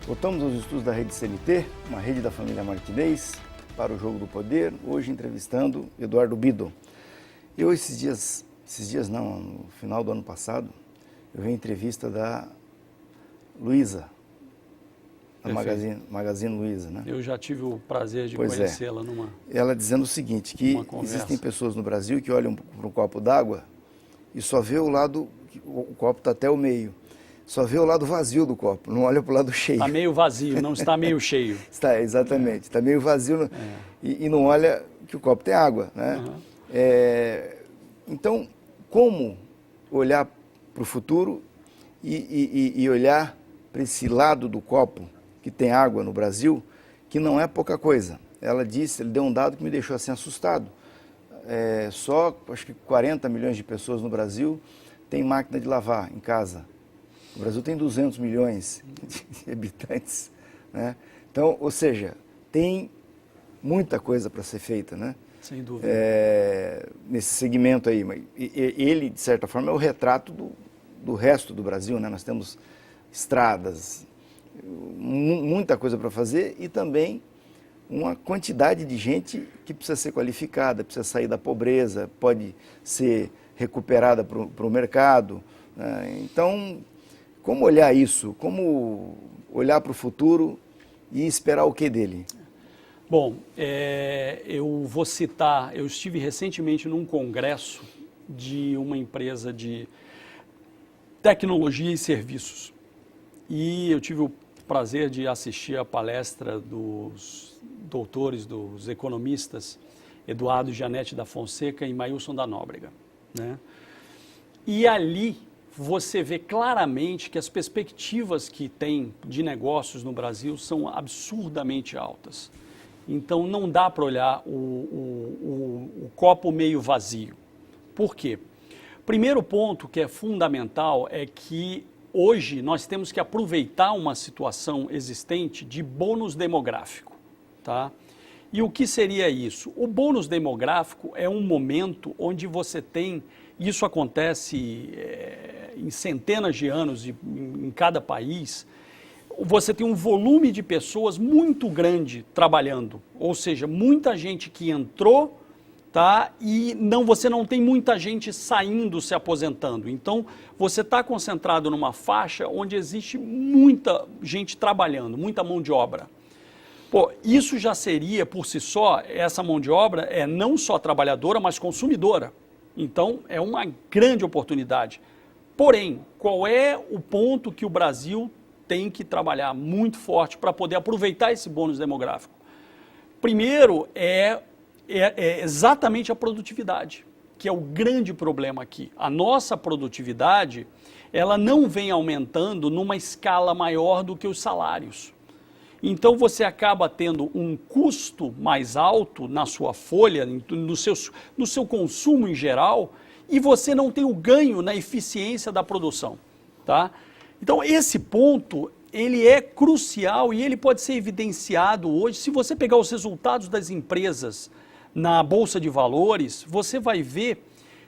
Voltamos aos estudos da Rede CNT, uma rede da família Martinez, para o Jogo do Poder, hoje entrevistando Eduardo Bido. Eu esses dias não, no final do ano passado, eu vi a entrevista da Luiza, da Magazine Luiza, né? Eu já tive o prazer de conhecê-la numa... Ela dizendo o seguinte, que existem pessoas no Brasil que olham para um copo d'água e só vê o lado, o copo está até o meio, só vê o lado vazio do copo, não olha para o lado cheio. Está meio vazio, não está meio cheio. Está, exatamente, está meio vazio e não olha que o copo tem água, né? Uhum. Então, como olhar para o futuro e olhar para esse lado do copo que tem água no Brasil, que não é pouca coisa. Ele deu um dado que me deixou assim assustado. Só, acho que 40 milhões de pessoas no Brasil têm máquina de lavar em casa. O Brasil tem 200 milhões de habitantes, né? Então, ou seja, tem muita coisa para ser feita, né? Sem dúvida. Nesse segmento aí. Ele, de certa forma, é o retrato do resto do Brasil, né? Nós temos estradas, muita coisa para fazer e também uma quantidade de gente que precisa ser qualificada, precisa sair da pobreza, pode ser recuperada para o mercado, né? Então, como olhar isso? Como olhar para o futuro e esperar o que dele? Bom, eu vou citar, eu estive recentemente num congresso de uma empresa de tecnologia e serviços e eu tive o prazer de assistir a palestra dos doutores, dos economistas Eduardo Janete da Fonseca e Maílson da Nóbrega, né? E ali você vê claramente que as perspectivas que tem de negócios no Brasil são absurdamente altas. Então não dá para olhar o copo meio vazio. Por quê? Primeiro ponto que é fundamental é que hoje nós temos que aproveitar uma situação existente de bônus demográfico, tá? E o que seria isso? O bônus demográfico é um momento onde você tem, isso acontece em centenas de anos em cada país, você tem um volume de pessoas muito grande trabalhando, ou seja, muita gente que entrou, tá? E você não tem muita gente saindo, se aposentando. Então, você está concentrado numa faixa onde existe muita gente trabalhando, muita mão de obra. Pô, isso já seria, por si só, essa mão de obra é não só trabalhadora, mas consumidora. Então, é uma grande oportunidade. Porém, qual é o ponto que o Brasil tem que trabalhar muito forte para poder aproveitar esse bônus demográfico? Primeiro é exatamente a produtividade, que é o grande problema aqui. A nossa produtividade, ela não vem aumentando numa escala maior do que os salários. Então você acaba tendo um custo mais alto na sua folha, no seu consumo em geral, e você não tem o ganho na eficiência da produção, tá? Então esse ponto, ele é crucial e ele pode ser evidenciado hoje. Se você pegar os resultados das empresas na Bolsa de Valores, você vai ver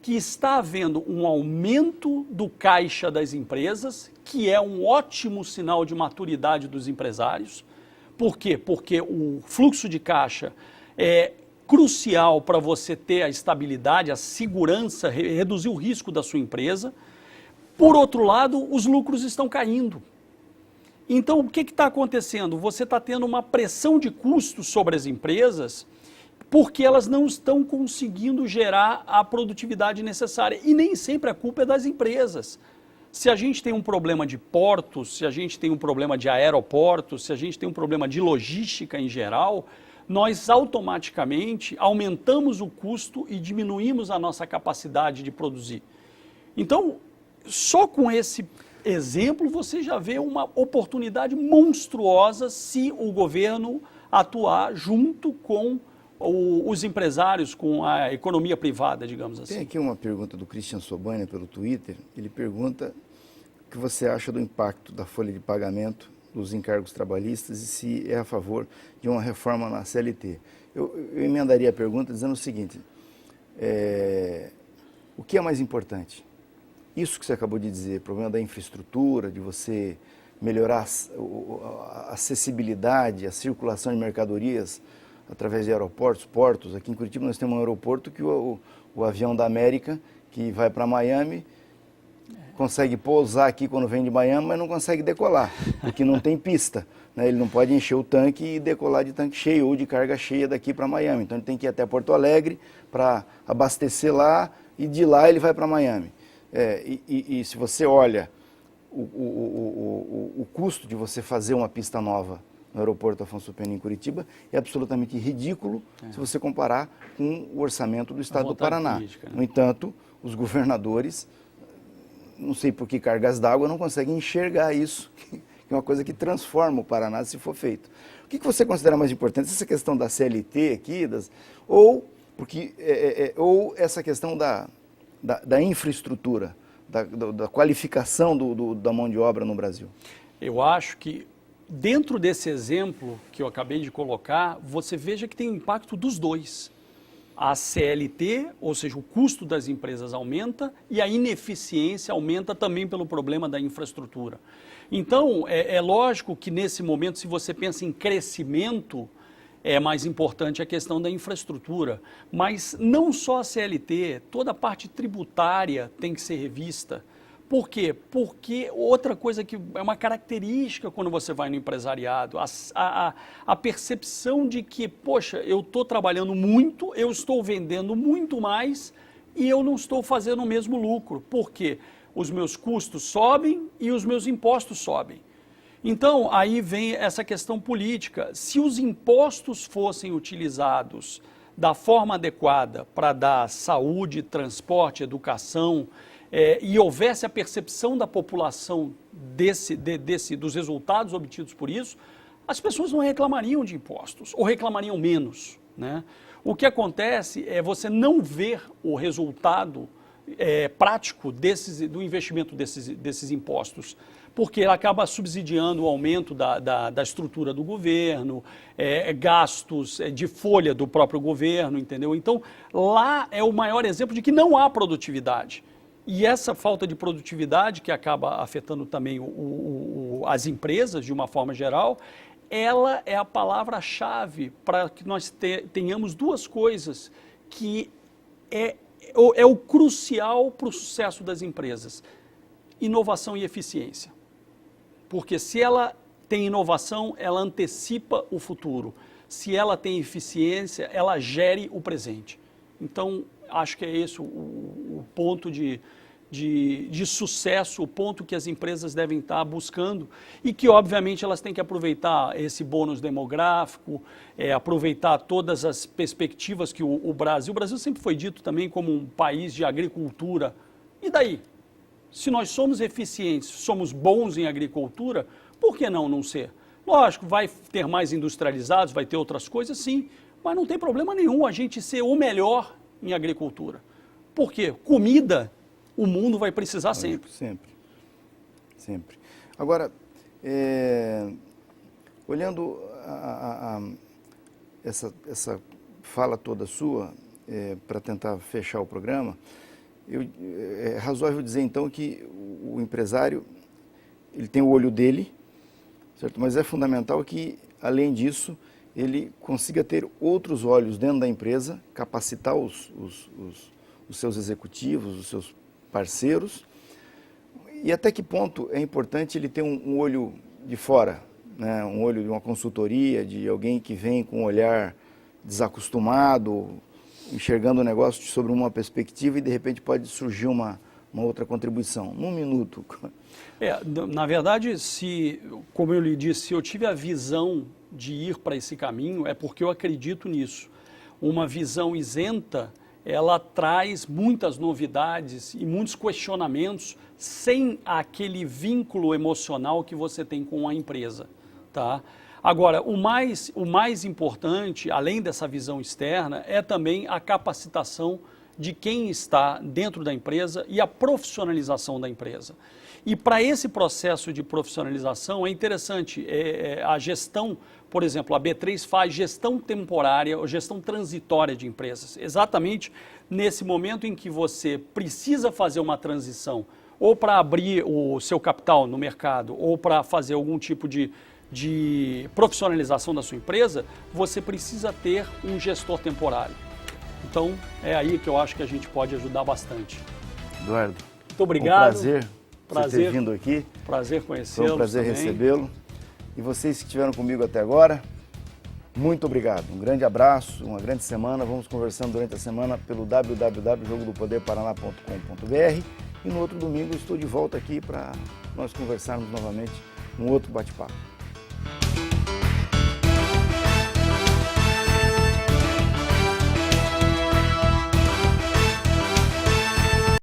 que está havendo um aumento do caixa das empresas, que é um ótimo sinal de maturidade dos empresários. Por quê? Porque o fluxo de caixa é crucial para você ter a estabilidade, a segurança, reduzir o risco da sua empresa. Por outro lado, os lucros estão caindo. Então, o que está acontecendo? Você está tendo uma pressão de custos sobre as empresas porque elas não estão conseguindo gerar a produtividade necessária. E nem sempre a culpa é das empresas. Se a gente tem um problema de portos, se a gente tem um problema de aeroportos, se a gente tem um problema de logística em geral, nós automaticamente aumentamos o custo e diminuímos a nossa capacidade de produzir. Então, só com esse exemplo você já vê uma oportunidade monstruosa se o governo atuar junto com os empresários, com a economia privada, digamos assim. Tem aqui uma pergunta do Christian Sobania pelo Twitter. Ele pergunta o que você acha do impacto da folha de pagamento dos encargos trabalhistas e se é a favor de uma reforma na CLT. Eu emendaria a pergunta dizendo o seguinte, o que é mais importante? Isso que você acabou de dizer, problema da infraestrutura, de você melhorar a acessibilidade, a circulação de mercadorias através de aeroportos, portos. Aqui em Curitiba nós temos um aeroporto que o avião da América, que vai para Miami, consegue pousar aqui quando vem de Miami, mas não consegue decolar, porque não tem pista, né? Ele não pode encher o tanque e decolar de tanque cheio ou de carga cheia daqui para Miami. Então ele tem que ir até Porto Alegre para abastecer lá e de lá ele vai para Miami. E se você olha o custo de você fazer uma pista nova no aeroporto Afonso Pena em Curitiba é absolutamente ridículo se você comparar com o orçamento do estado do Paraná. Política, né? No entanto, os governadores, não sei por que cargas d'água, não conseguem enxergar isso, que é uma coisa que transforma o Paraná se for feito. O que você considera mais importante? Essa questão da CLT aqui, ou essa questão da infraestrutura, da qualificação da mão de obra no Brasil? Eu acho que dentro desse exemplo que eu acabei de colocar, você veja que tem o impacto dos dois. A CLT, ou seja, o custo das empresas aumenta e a ineficiência aumenta também pelo problema da infraestrutura. Então, é lógico que nesse momento, se você pensa em crescimento, é mais importante a questão da infraestrutura. Mas não só a CLT, toda a parte tributária tem que ser revista. Por quê? Porque outra coisa que é uma característica quando você vai no empresariado, a percepção de que, poxa, eu estou trabalhando muito, eu estou vendendo muito mais e eu não estou fazendo o mesmo lucro. Por quê? Os meus custos sobem e os meus impostos sobem. Então, aí vem essa questão política. Se os impostos fossem utilizados da forma adequada para dar saúde, transporte, educação, e houvesse a percepção da população dos resultados obtidos por isso, as pessoas não reclamariam de impostos, ou reclamariam menos, né? O que acontece é você não ver o resultado prático do investimento desses impostos, porque ela acaba subsidiando o aumento da estrutura do governo, gastos de folha do próprio governo, entendeu? Então, lá é o maior exemplo de que não há produtividade. E essa falta de produtividade, que acaba afetando também as empresas de uma forma geral, ela é a palavra-chave para que nós tenhamos duas coisas que é o crucial para o sucesso das empresas: inovação e eficiência. Porque se ela tem inovação, ela antecipa o futuro. Se ela tem eficiência, ela gere o presente. Então, acho que é esse o ponto de sucesso, o ponto que as empresas devem estar buscando e que, obviamente, elas têm que aproveitar esse bônus demográfico, aproveitar todas as perspectivas que o Brasil sempre foi dito também como um país de agricultura. E daí? Se nós somos eficientes, somos bons em agricultura, por que não ser? Lógico, vai ter mais industrializados, vai ter outras coisas, sim, mas não tem problema nenhum a gente ser o melhor em agricultura. Por quê? Comida, o mundo vai precisar sempre. Sempre. Agora, olhando essa fala toda sua, para tentar fechar o programa, é razoável dizer então que o empresário, ele tem o olho dele, certo? Mas é fundamental que, além disso, ele consiga ter outros olhos dentro da empresa, capacitar os seus executivos, os seus parceiros, e até que ponto é importante ele ter um olho de fora, né? Um olho de uma consultoria, de alguém que vem com um olhar desacostumado, enxergando o negócio sobre uma perspectiva e de repente pode surgir uma outra contribuição. Num minuto. Na verdade, como eu lhe disse, se eu tive a visão de ir para esse caminho, é porque eu acredito nisso. Uma visão isenta, ela traz muitas novidades e muitos questionamentos sem aquele vínculo emocional que você tem com a empresa, tá? Agora, o mais importante, além dessa visão externa, é também a capacitação de quem está dentro da empresa e a profissionalização da empresa. E para esse processo de profissionalização é interessante a gestão, por exemplo, a B3 faz gestão temporária ou gestão transitória de empresas, exatamente nesse momento em que você precisa fazer uma transição ou para abrir o seu capital no mercado, ou para fazer algum tipo de profissionalização da sua empresa, você precisa ter um gestor temporário. Então, é aí que eu acho que a gente pode ajudar bastante. Eduardo, muito obrigado. Prazer ter vindo aqui. Prazer conhecê-lo. Foi um prazer recebê-lo. E vocês que estiveram comigo até agora, muito obrigado. Um grande abraço, uma grande semana. Vamos conversando durante a semana pelo www.jogodopoderparaná.com.br e no outro domingo estou de volta aqui para nós conversarmos novamente num outro bate-papo.